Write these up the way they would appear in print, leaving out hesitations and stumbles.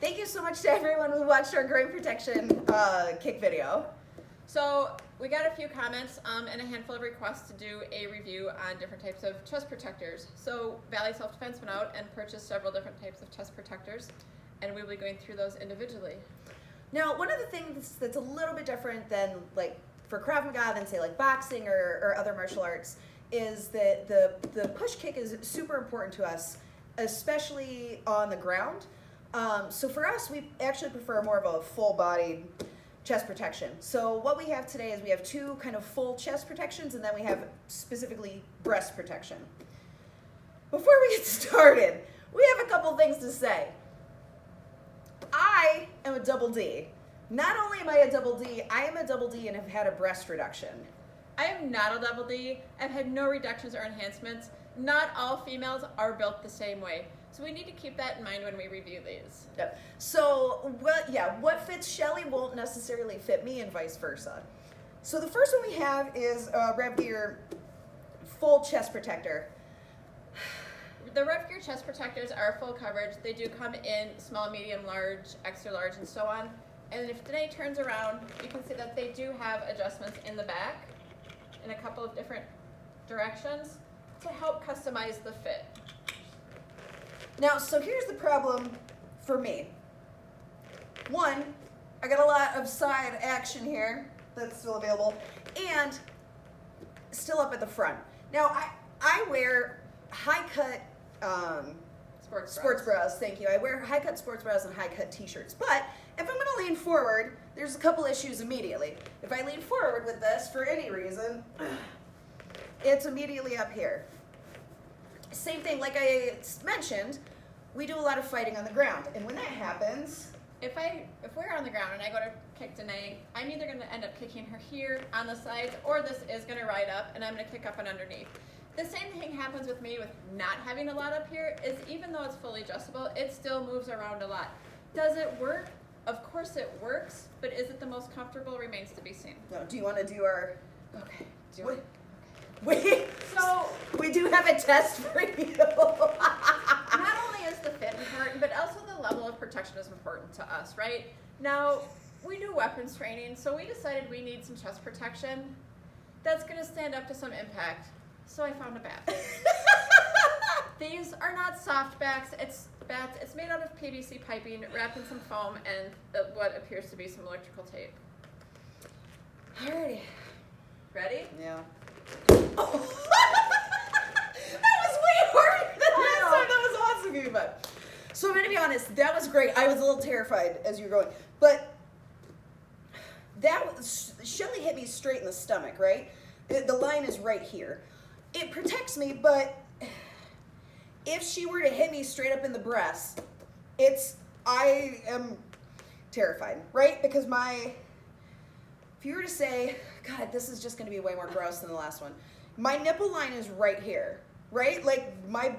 Thank you so much to everyone who watched our groin protection kick video. So we got a few comments and a handful of requests to do a review on different types of chest protectors. So Valley Self-Defense went out and purchased several different types of chest protectors, and we'll be going through those individually. Now, one of the things that's a little bit different than like for Krav Maga than say like boxing or other martial arts is that the push kick is super important to us, especially on the ground. So for us, we actually prefer more of a full-bodied chest protection. So what we have today is we have two kind of full chest protections, and then we have specifically breast protection. Before we get started, we have a couple things to say. I am a double D. Not only am I a double D, I am a double D and have had a breast reduction. I am not a double D. I've had no reductions or enhancements. Not all females are built the same way. So we need to keep that in mind when we review these. Yep. So, what fits Shelly won't necessarily fit me and vice versa. So the first one we have is Rev Gear full chest protector. The Rev Gear chest protectors are full coverage. They do come in small, medium, large, extra large, and so on. And if Danae turns around, you can see that they do have adjustments in the back in a couple of different directions to help customize the fit. Now, so here's the problem for me. One, I got a lot of side action here that's still available, and still up at the front. Now, I wear high-cut sports bras, thank you. I wear high-cut sports bras and high-cut t-shirts, but if I'm going to lean forward, there's a couple issues immediately. If I lean forward with this for any reason, it's immediately up here. Same thing, like I mentioned, we do a lot of fighting on the ground, and when that happens, if we're on the ground and I go to kick Danae, I'm either going to end up kicking her here on the sides, or this is going to ride up and I'm going to kick up and underneath. The same thing happens with me with not having a lot up here, is even though it's fully adjustable, it still moves around a lot. Does it work? Of course it works, but is it the most comfortable remains to be seen. no, do you want to do our, okay, So we do have a test for you. not only is the fit important, but also the level of protection is important to us, right? Now, we do weapons training, so we decided we need some chest protection that's going to stand up to some impact. So I found a bat. These are not soft bats. It's bats. It's made out of PVC piping wrapped in some foam and what appears to be some electrical tape. Alrighty. Ready? Yeah. Oh. That was way harder than last time. That was awesome, Eva. So I'm going to be honest, that was great. I was a little terrified as you were going. But Shelly hit me straight in the stomach, right? The line is right here. It protects me, but if she were to hit me straight up in the breast, I am terrified, right? Because if you were to say, God, this is just going to be way more gross than the last one. My nipple line is right here, right? Like my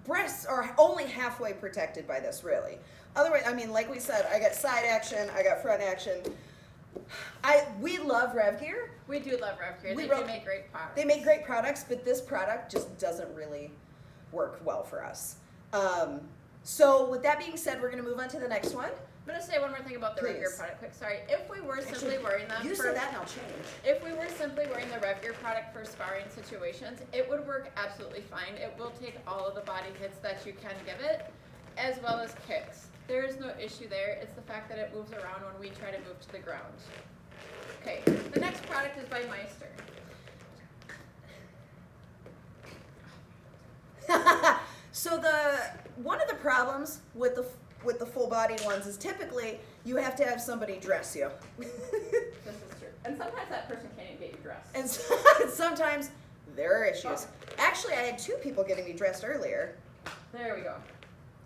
breasts are only halfway protected by this, really. Otherwise, I mean, like we said, I got side action, I got front action. We love Rev Gear. We do love Rev Gear. They do make great products. They make great products, but this product just doesn't really work well for us. So with that being said, we're going to move on to the next one. I'm going to say one more thing about the Rev Gear product quick. Sorry. If we were simply wearing them you said that and I'll change. If we were simply wearing the Rev Gear product for sparring situations, it would work absolutely fine. It will take all of the body hits that you can give it, as well as kicks. There is no issue there. It's the fact that it moves around when we try to move to the ground. Okay, the next product is by Meister. So one of the problems with the full bodied ones is typically you have to have somebody dress you. This is true. And sometimes that person can't even get you dressed. And sometimes there are issues. Actually, I had two people getting me dressed earlier. There we go.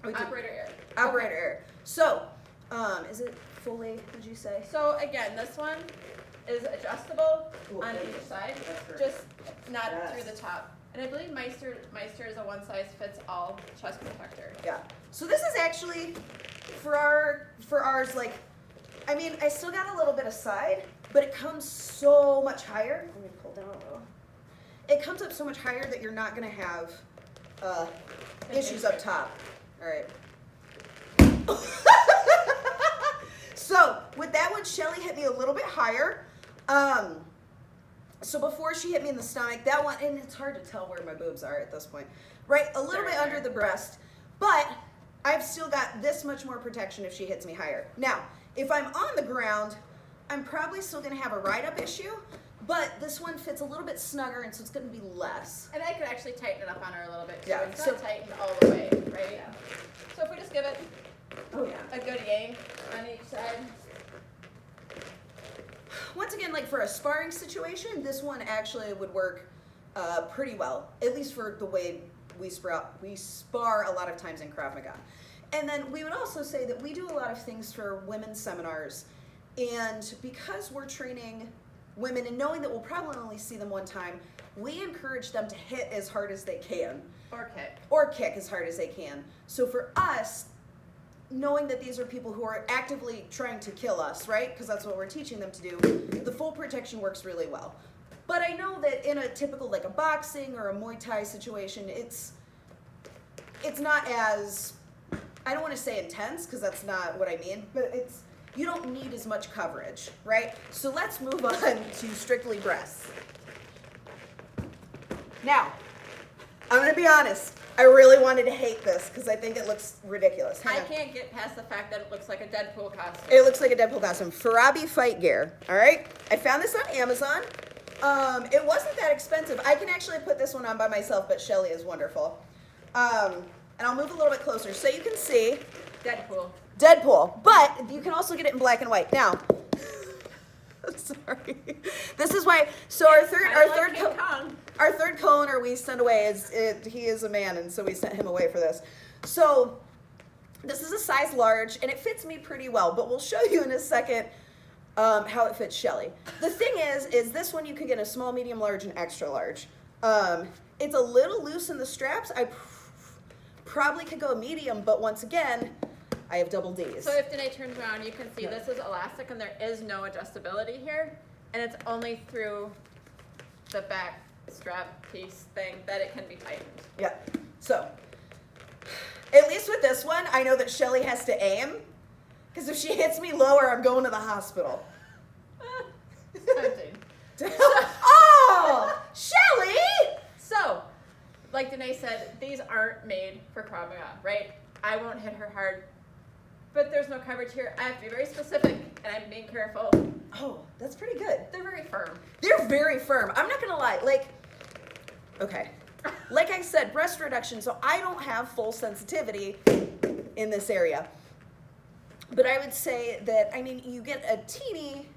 Operator error. Operator error. So, is it fully, did you say? So again, this one is adjustable on each side, just not through the top. And I believe Meister is a one-size-fits-all chest protector. Yeah. So this is actually for ours. Like, I mean, I still got a little bit of side, but it comes so much higher. Let me pull down a little. It comes up so much higher that you're not going to have issues up top. All right. So before she hit me in the stomach, that one, and it's hard to tell where my boobs are at this point, right? A little bit under the breast, but I've still got this much more protection if she hits me higher. Now, if I'm on the ground, I'm probably still gonna have a ride-up issue, but this one fits a little bit snugger, and so it's gonna be less. And I could actually tighten it up on her a little bit too. Yeah, It's so- not tightened all the way, right? Yeah. So if we just give it Oh yeah. a good yank on each side. Once again, like for a sparring situation, this one actually would work pretty well, at least for the way we spar a lot of times in Krav Maga. And then we would also say that we do a lot of things for women's seminars, and because we're training women and knowing that we'll probably only see them one time, we encourage them to hit as hard as they can. Or kick as hard as they can. So for us, knowing that these are people who are actively trying to kill us, right? Because that's what we're teaching them to do. The full protection works really well. But I know that in a typical, like a boxing or a Muay Thai situation, it's not as, I don't want to say intense, because that's not what I mean, but you don't need as much coverage, right? So let's move on to strictly breasts. Now, I'm going to be honest. I really wanted to hate this because I think it looks ridiculous. Hang I on. can't get past the fact that it looks like a Deadpool costume. It looks like a Deadpool costume. Farabi fight gear. All right. I found this on Amazon. It wasn't that expensive. I can actually put this one on by myself, but Shelly is wonderful. And I'll move a little bit closer so you can see Deadpool. But you can also get it in black and white. Now, sorry. This is why. So our third co-owner we sent away he is a man, and so we sent him away for this. So this is a size large, and it fits me pretty well. But we'll show you in a second how it fits Shelly. The thing is this one you can get a small, medium, large, and extra large. It's a little loose in the straps. I probably could go a medium, but once again, I have double Ds. So if Danae turns around, you can see this is elastic, and there is no adjustability here, and it's only through the back strap piece thing that it can be tightened. Yeah. So, at least with this one, I know that Shelly has to aim, because if she hits me lower, I'm going to the hospital. Tempting. Oh, Shelly! So, like Danae said, these aren't made for Krav Maga, right? I won't hit her hard, but there's no coverage here. I have to be very specific, and I'm being careful. Oh, that's pretty good. They're very firm. They're very firm. I'm not gonna lie. Okay. Like I said, breast reduction, so I don't have full sensitivity in this area. But I would say that, I mean, you get a teeny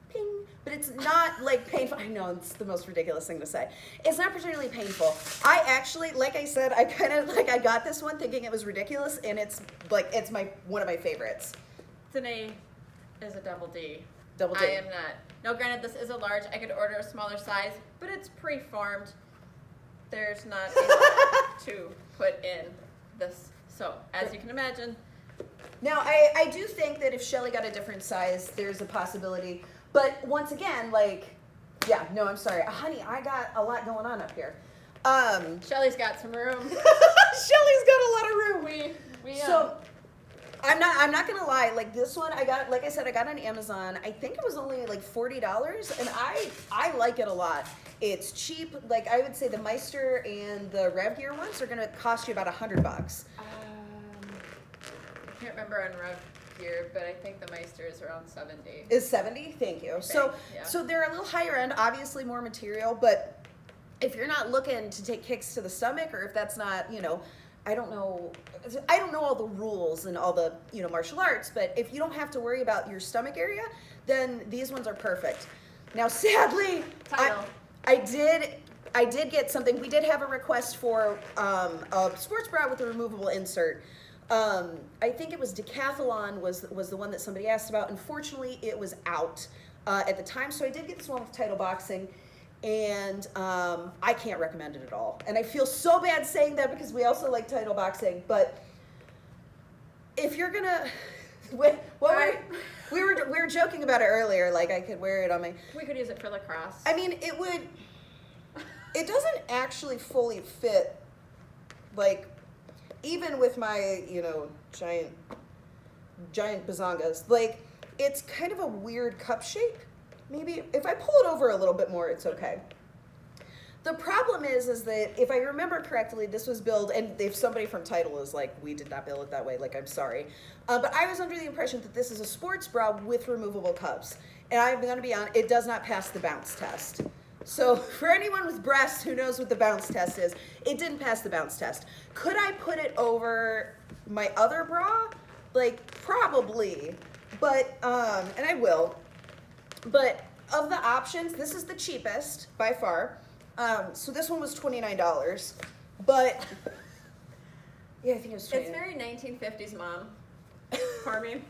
ping, but it's not like painful. I know it's the most ridiculous thing to say. It's not particularly painful. I actually, like I said, I got this one thinking it was ridiculous, and it's one of my favorites. Danae is a double D. Double D. I am not. Now, granted, this is a large. I could order a smaller size, but it's preformed. There's not enough to put in this. So, as you can imagine. Now, I do think that if Shelly got a different size, there's a possibility. But once again, I'm sorry. Honey, I got a lot going on up here. Shelly's got some room. Shelly's got a lot of room. So, I'm not gonna lie, like this one I got on Amazon. I think it was only like $40, and I like it a lot. It's cheap. Like I would say the Meister and the Rev Gear ones are gonna cost you about $100. I can't remember on Rev Gear, but I think the Meister is around 70. Is 70? Thank you. So they're a little higher end, obviously more material, but if you're not looking to take kicks to the stomach, or if that's not, I don't know all the rules and all the, martial arts, but if you don't have to worry about your stomach area, then these ones are perfect. Now, sadly, I did get something. We did have a request for a sports bra with a removable insert. I think it was Decathlon was the one that somebody asked about. Unfortunately, it was out at the time, so I did get this one with Title Boxing. And I can't recommend it at all. And I feel so bad saying that because we also like Title Boxing. But if you're gonna, we were joking about it earlier. Like I could wear it on my. We could use it for lacrosse. I mean, it would. It doesn't actually fully fit. Like, even with my giant bazongas. Like, it's kind of a weird cup shape. maybe if I pull it over a little bit more, it's okay. The problem is that if I remember correctly, this was billed, and if somebody from Title is like, we did not bill it that way, like, I'm sorry. But I was under the impression that this is a sports bra with removable cups. And I'm gonna be honest, it does not pass the bounce test. So for anyone with breasts who knows what the bounce test is, it didn't pass the bounce test. Could I put it over my other bra? Like, probably, but, and I will. But of the options, this is the cheapest by far. So this one was $29, but yeah, I think it was $29. It's very 1950s, Mom. Farming.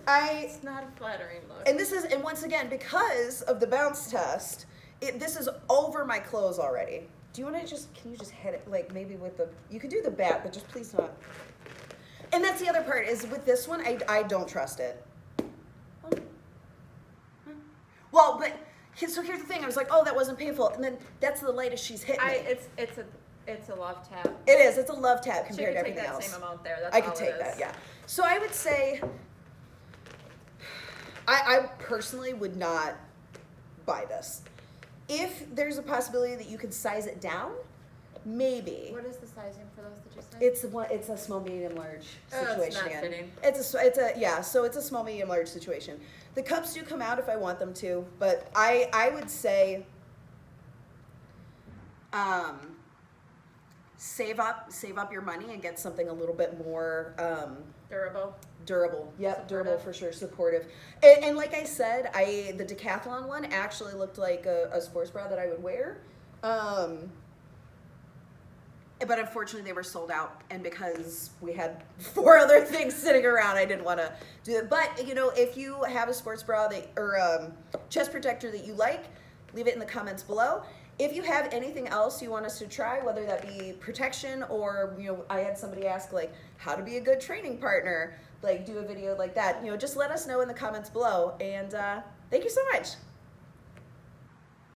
It's not a flattering look. And this is, and once again, because of the bounce test, this is over my clothes already. Do you want to can you just hit it, like maybe with you could do the bat, but just please not. And that's the other part, is with this one, I don't trust it. Well, but, so here's the thing, I was like, oh, that wasn't painful, and then that's the lightest she's hit me. It's a love tap. It is, it's a love tap She compared could to take everything that else. same amount there. That's I all could it take is. that, yeah. So I would say, I personally would not buy this. If there's a possibility that you could size it down, maybe. What is the sizing for those that you said? It's a small, medium, large Oh, situation. it's not again. fitting. So it's a small, medium, large situation. The cups do come out if I want them to, but I would say, save up your money and get something a little bit more, durable. Yep, durable for sure, supportive. And like I said, the decathlon one actually looked like a sports bra that I would wear. But unfortunately they were sold out, and because we had 4 other things sitting around, I didn't want to do it. But if you have a sports bra or chest protector that you like, leave it in the comments below. If you have anything else you want us to try, whether that be protection or, I had somebody ask like how to be a good training partner, like do a video like that, just let us know in the comments below. And thank you so much.